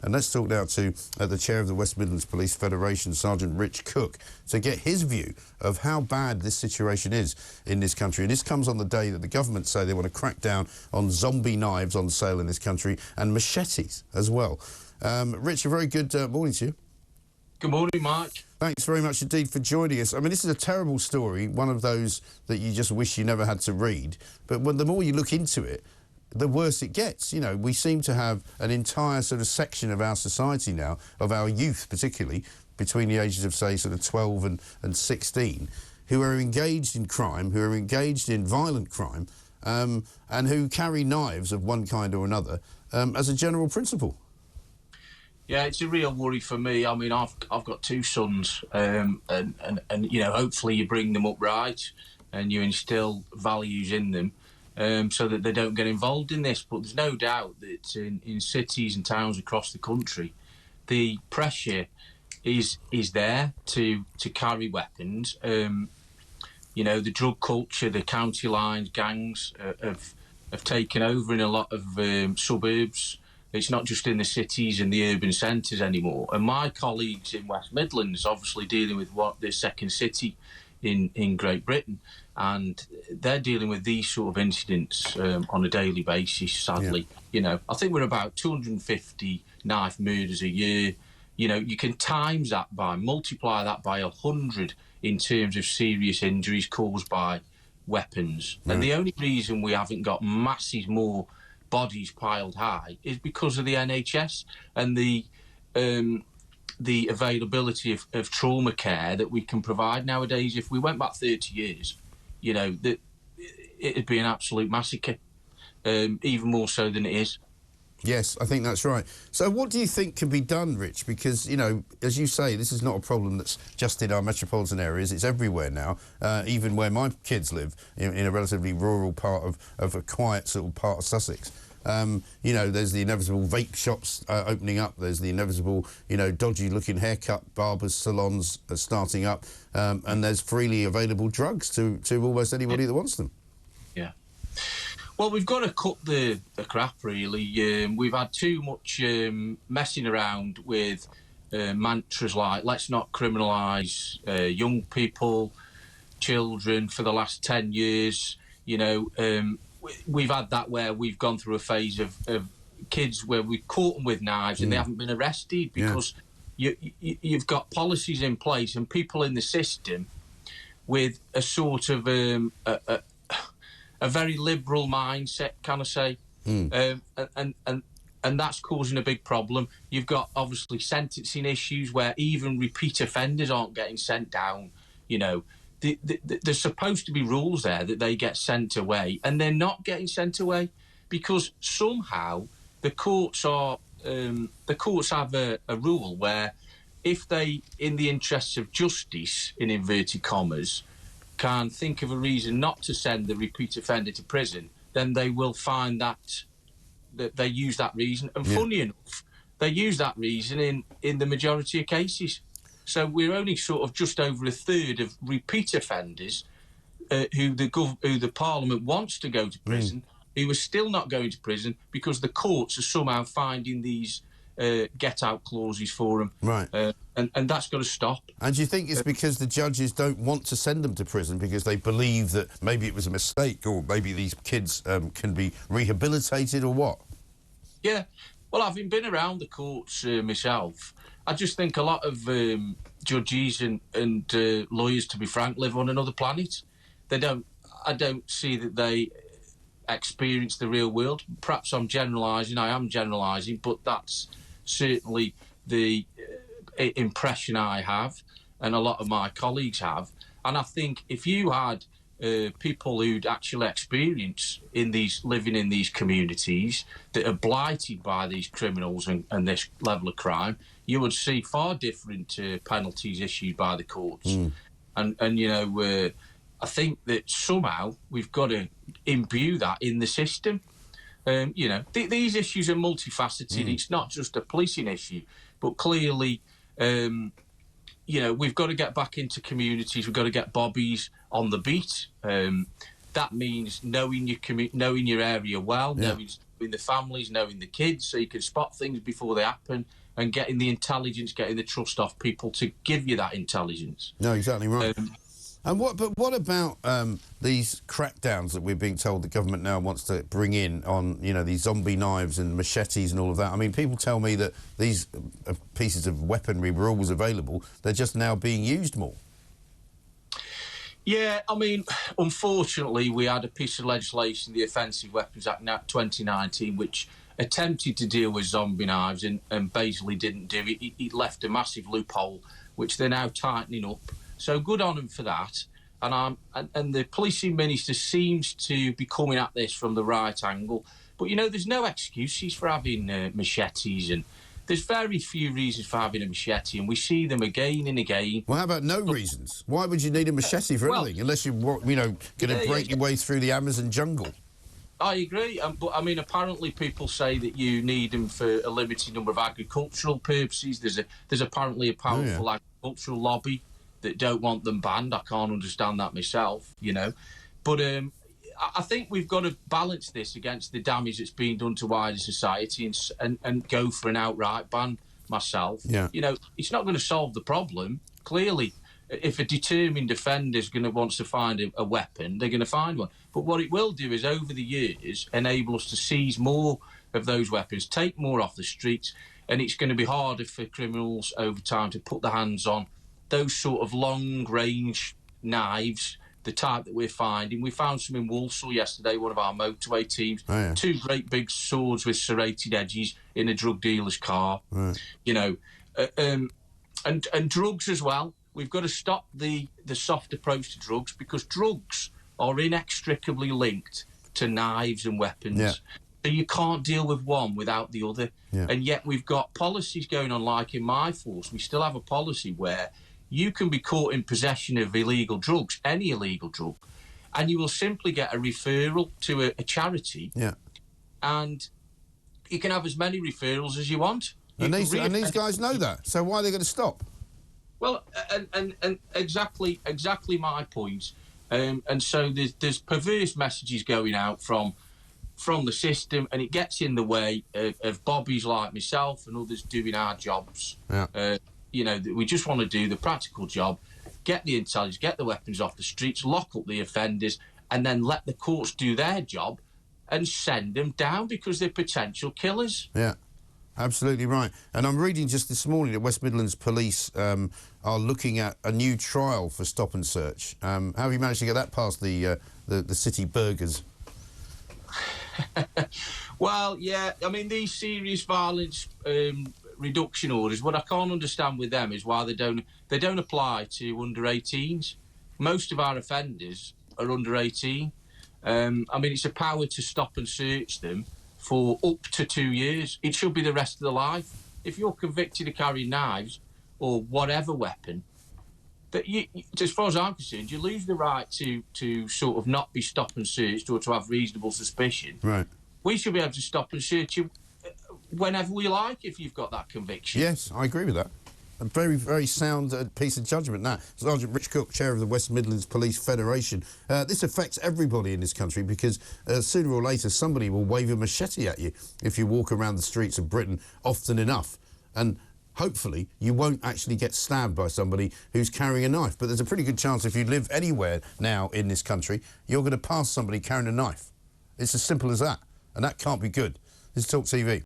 And let's talk now to the chair of the West Midlands Police Federation, Sergeant Rich Cooke, to get his view of how bad this situation is in this country. And this comes on the day that the government say they want to crack down on zombie knives on sale in this country and machetes as well. Rich, a very good morning to you. Good morning, Mark. Thanks very much indeed for joining us. I mean, this is a terrible story, one of those that you just wish you never had to read. But the more you look into it, the worse it gets. You know, we seem to have an entire sort of section of our society now, of our youth particularly, between the ages of, say, sort of 12 and 16, who are engaged in crime, who are engaged in violent crime, and who carry knives of one kind or another as a general principle. Yeah, it's a real worry for me. I mean, I've got two sons, and you know, hopefully you bring them up right and you instill values in them so that they don't get involved in this. But there's no doubt that in cities and towns across the country, the pressure is there to carry weapons. You know, the drug culture, the county lines, gangs have taken over in a lot of suburbs. It's not just in the cities and the urban centres anymore. And my colleagues in West Midlands, obviously dealing with the second city in Great Britain, and they're dealing with these sort of incidents on a daily basis, sadly. Yeah. You know, I think we're about 250 knife murders a year. You know, you can multiply that by 100 in terms of serious injuries caused by weapons. Right. And the only reason we haven't got masses more bodies piled high is because of the NHS and the availability of trauma care that we can provide nowadays. If we went back 30 years, you know, it'd be an absolute massacre, even more so than it is. Yes, I think that's right. So what do you think can be done, Rich? Because, you know, as you say, this is not a problem that's just in our metropolitan areas. It's everywhere now, even where my kids live, in a relatively rural part of a quiet sort of part of Sussex. You know, there's the inevitable vape shops opening up. There's the inevitable, you know, dodgy-looking haircut barbers salons starting up. And there's freely available drugs to almost anybody that wants them. Yeah. Well, we've got to cut the crap, really. We've had too much messing around with mantras like, let's not criminalise young people, children for the last 10 years. You know, we've had that where we've gone through a phase of kids where we've caught them with knives and they haven't been arrested because you've got policies in place and people in the system with a sort of a very liberal mindset, can I say? And that's causing a big problem. You've got, obviously, sentencing issues where even repeat offenders aren't getting sent down. You know, there's supposed to be rules there that they get sent away, and they're not getting sent away because somehow the courts have a rule where if they, in the interests of justice, in inverted commas, can think of a reason not to send the repeat offender to prison, then they will find that they use that reason. And funny enough, they use that reason in the majority of cases. So we're only sort of just over a third of repeat offenders who the Parliament wants to go to prison, who are still not going to prison because the courts are somehow finding these get-out clauses for them. Right. And that's got to stop. And do you think it's because the judges don't want to send them to prison because they believe that maybe it was a mistake or maybe these kids can be rehabilitated or what? Yeah. Well, having been around the courts myself, I just think a lot of judges and lawyers, to be frank, live on another planet. I don't see that they experience the real world. Perhaps I am generalising, but that's certainly the impression I have and a lot of my colleagues have. And I think if you had people who'd actually experience living in these communities that are blighted by these criminals and this level of crime, you would see far different penalties issued by the courts. And you know, I think that somehow we've got to imbue that in the system. You know, these issues are multifaceted. It's not just a policing issue, but clearly, you know, we've got to get back into communities. We've got to get bobbies on the beat. That means knowing your area well, knowing knowing the families, knowing the kids, so you can spot things before they happen, and getting the intelligence, getting the trust off people to give you that intelligence. No, exactly right. But what about these crackdowns that we're being told the government now wants to bring in on, you know, these zombie knives and machetes and all of that? I mean, people tell me that these pieces of weaponry were always available. They're just now being used more. Yeah, I mean, unfortunately, we had a piece of legislation, the Offensive Weapons Act 2019, which attempted to deal with zombie knives and basically didn't do it. It left a massive loophole, which they're now tightening up. So good on them for that. And the policing minister seems to be coming at this from the right angle. But, you know, there's no excuses for having machetes, and there's very few reasons for having a machete, and we see them again and again. Well, how about no reasons? Why would you need a machete for anything, unless you're, you know, going to break your way through the Amazon jungle? I agree, but I mean, apparently people say that you need them for a limited number of agricultural purposes. There's apparently a powerful agricultural lobby that don't want them banned. I can't understand that myself, you know. But I think we've got to balance this against the damage that's being done to wider society and go for an outright ban myself. Yeah. You know, it's not going to solve the problem. Clearly, if a determined offender wants to find a weapon, they're going to find one. But what it will do is, over the years, enable us to seize more of those weapons, take more off the streets, and it's going to be harder for criminals over time to put their hands on those sort of long-range knives, the type that we're finding. We found some in Walsall yesterday, one of our motorway teams. Oh, yeah. 2 great big swords with serrated edges in a drug dealer's car. Right. You know, and drugs as well. We've got to stop the soft approach to drugs, because drugs are inextricably linked to knives and weapons. Yeah. So you can't deal with one without the other. Yeah. And yet we've got policies going on, like in my force, we still have a policy where you can be caught in possession of illegal drugs, any illegal drug, and you will simply get a referral to a charity. Yeah. And you can have as many referrals as you want. And these guys know that. So why are they going to stop? Well, and exactly my point. And so there's perverse messages going out from the system, and it gets in the way of bobbies like myself and others doing our jobs. Yeah. You know, we just want to do the practical job, get the intelligence, get the weapons off the streets, lock up the offenders, and then let the courts do their job and send them down because they're potential killers. Yeah, absolutely right. And I'm reading just this morning that West Midlands Police are looking at a new trial for stop and search. How have you managed to get that past the city burghers? Well, yeah, I mean, these serious violence reduction orders, what I can't understand with them is why they don't apply to under 18s. Most of our offenders are under 18. I mean, it's a power to stop and search them for up to 2 years. It should be the rest of their life. If you're convicted of carrying knives or whatever weapon, that as far as I'm concerned, you lose the right to sort of not be stop and searched or to have reasonable suspicion. Right. We should be able to stop and search you whenever we like if you've got that conviction. Yes, I agree with that. A very, very sound piece of judgment, that. Sergeant Rich Cooke, chair of the West Midlands Police Federation. This affects everybody in this country because sooner or later somebody will wave a machete at you if you walk around the streets of Britain often enough. And hopefully you won't actually get stabbed by somebody who's carrying a knife. But there's a pretty good chance if you live anywhere now in this country, you're going to pass somebody carrying a knife. It's as simple as that. And that can't be good. This is TalkTV.